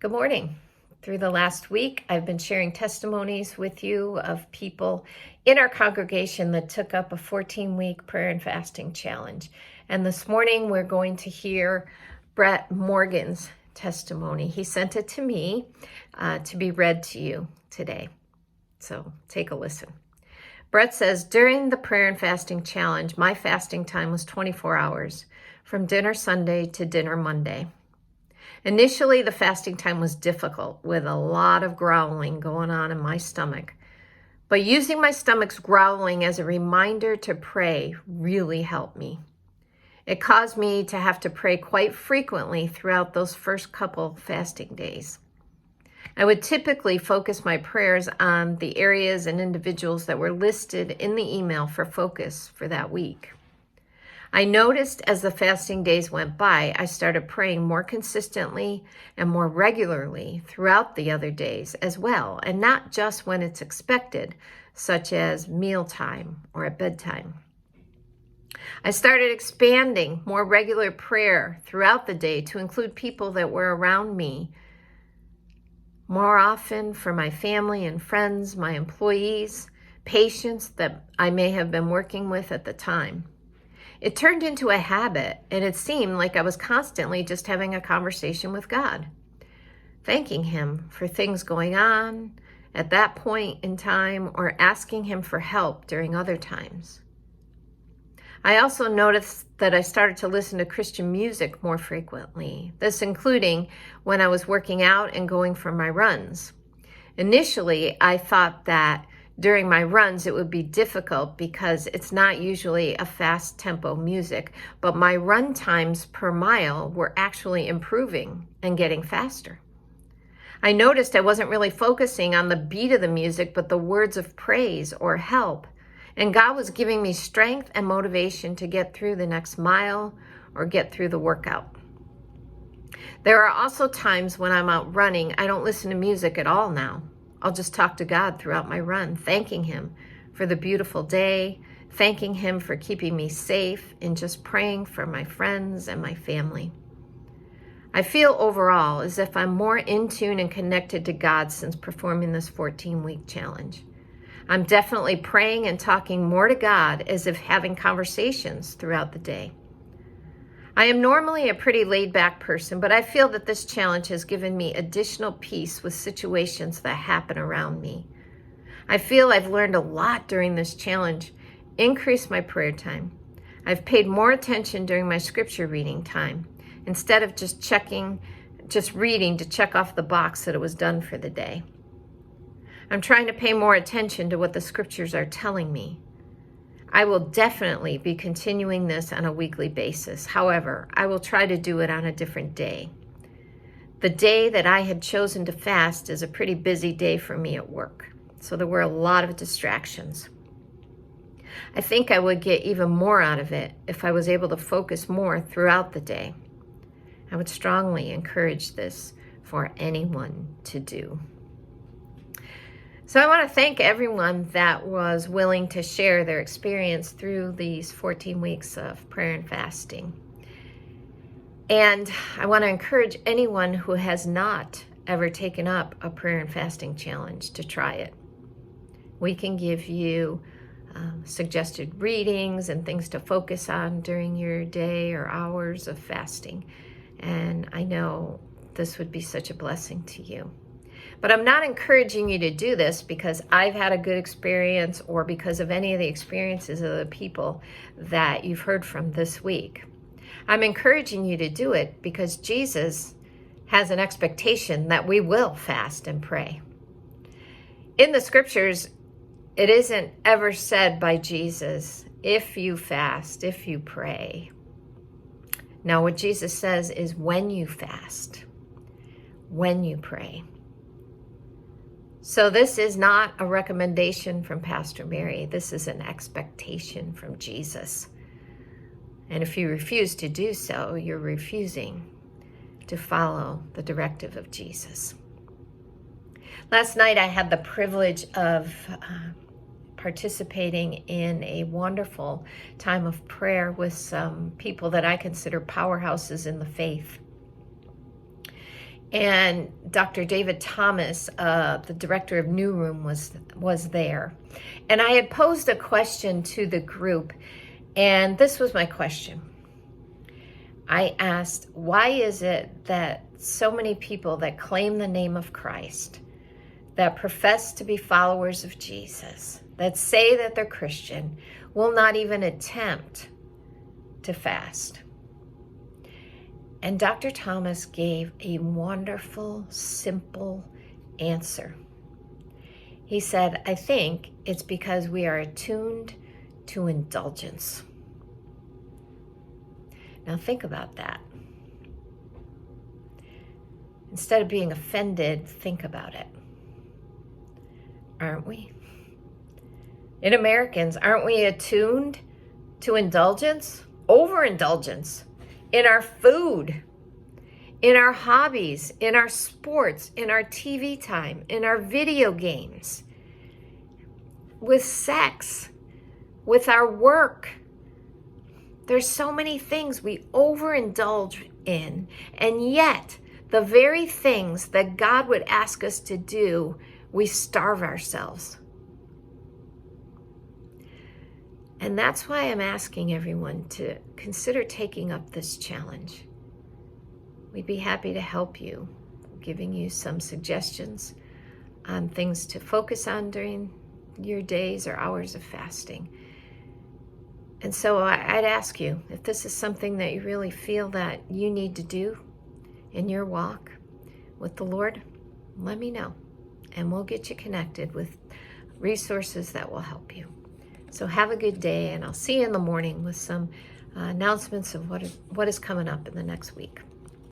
Good morning. Through the last week, I've been sharing testimonies with you of people in our congregation that took up a 14-week prayer and fasting challenge. And this morning, we're going to hear Brett Morgan's testimony. He sent it to me to be read to you today. So take a listen. Brett says, during the prayer and fasting challenge, my fasting time was 24 hours, from dinner Sunday to dinner Monday. Initially, the fasting time was difficult with a lot of growling going on in my stomach. But using my stomach's growling as a reminder to pray really helped me. It caused me to have to pray quite frequently throughout those first couple fasting days. I would typically focus my prayers on the areas and individuals that were listed in the email for focus for that week. I noticed as the fasting days went by, I started praying more consistently and more regularly throughout the other days as well, and not just when it's expected, such as mealtime or at bedtime. I started expanding more regular prayer throughout the day to include people that were around me more often, for my family and friends, my employees, patients that I may have been working with at the time. It turned into a habit, and it seemed like I was constantly just having a conversation with God, thanking Him for things going on at that point in time or asking Him for help during other times. I also noticed that I started to listen to Christian music more frequently, this including when I was working out and going for my runs. Initially, I thought that during my runs, it would be difficult because it's not usually a fast tempo music, but my run times per mile were actually improving and getting faster. I noticed I wasn't really focusing on the beat of the music, but the words of praise or help. And God was giving me strength and motivation to get through the next mile or get through the workout. There are also times when I'm out running, I don't listen to music at all now. I'll just talk to God throughout my run, thanking Him for the beautiful day, thanking Him for keeping me safe, and just praying for my friends and my family. I feel overall as if I'm more in tune and connected to God since performing this 14-week challenge. I'm definitely praying and talking more to God as if having conversations throughout the day. I am normally a pretty laid-back person, but I feel that this challenge has given me additional peace with situations that happen around me. I feel I've learned a lot during this challenge, increased my prayer time. I've paid more attention during my scripture reading time, instead of just reading to check off the box that it was done for the day. I'm trying to pay more attention to what the scriptures are telling me. I will definitely be continuing this on a weekly basis. However, I will try to do it on a different day. The day that I had chosen to fast is a pretty busy day for me at work, so there were a lot of distractions. I think I would get even more out of it if I was able to focus more throughout the day. I would strongly encourage this for anyone to do. So I want to thank everyone that was willing to share their experience through these 14 weeks of prayer and fasting. And I want to encourage anyone who has not ever taken up a prayer and fasting challenge to try it. We can give you suggested readings and things to focus on during your day or hours of fasting. And I know this would be such a blessing to you. But I'm not encouraging you to do this because I've had a good experience or because of any of the experiences of the people that you've heard from this week. I'm encouraging you to do it because Jesus has an expectation that we will fast and pray. In the scriptures, it isn't ever said by Jesus, if you fast, if you pray. Now, what Jesus says is when you fast, when you pray. So this is not a recommendation from Pastor Mary. This is an expectation from Jesus. And if you refuse to do so, you're refusing to follow the directive of Jesus. Last night, I had the privilege of participating in a wonderful time of prayer with some people that I consider powerhouses in the faith. And Dr. David Thomas, the director of New Room, was there. And I had posed a question to the group, and this was my question. I asked, why is it that so many people that claim the name of Christ, that profess to be followers of Jesus, that say that they're Christian, will not even attempt to fast? And Dr. Thomas gave a wonderful, simple answer. He said, I think it's because we are attuned to indulgence. Now think about that. Instead of being offended, think about it. Aren't we? In Americans, aren't we attuned to indulgence? Overindulgence. In our food, in our hobbies, in our sports, in our TV time, in our video games, with sex, with our work. There's so many things we overindulge in, and yet the very things that God would ask us to do, we starve ourselves. And that's why I'm asking everyone to consider taking up this challenge. We'd be happy to help you, giving you some suggestions on things to focus on during your days or hours of fasting. And so I'd ask you, if this is something that you really feel that you need to do in your walk with the Lord, let me know, and we'll get you connected with resources that will help you. So have a good day, and I'll see you in the morning with some announcements of what is coming up in the next week.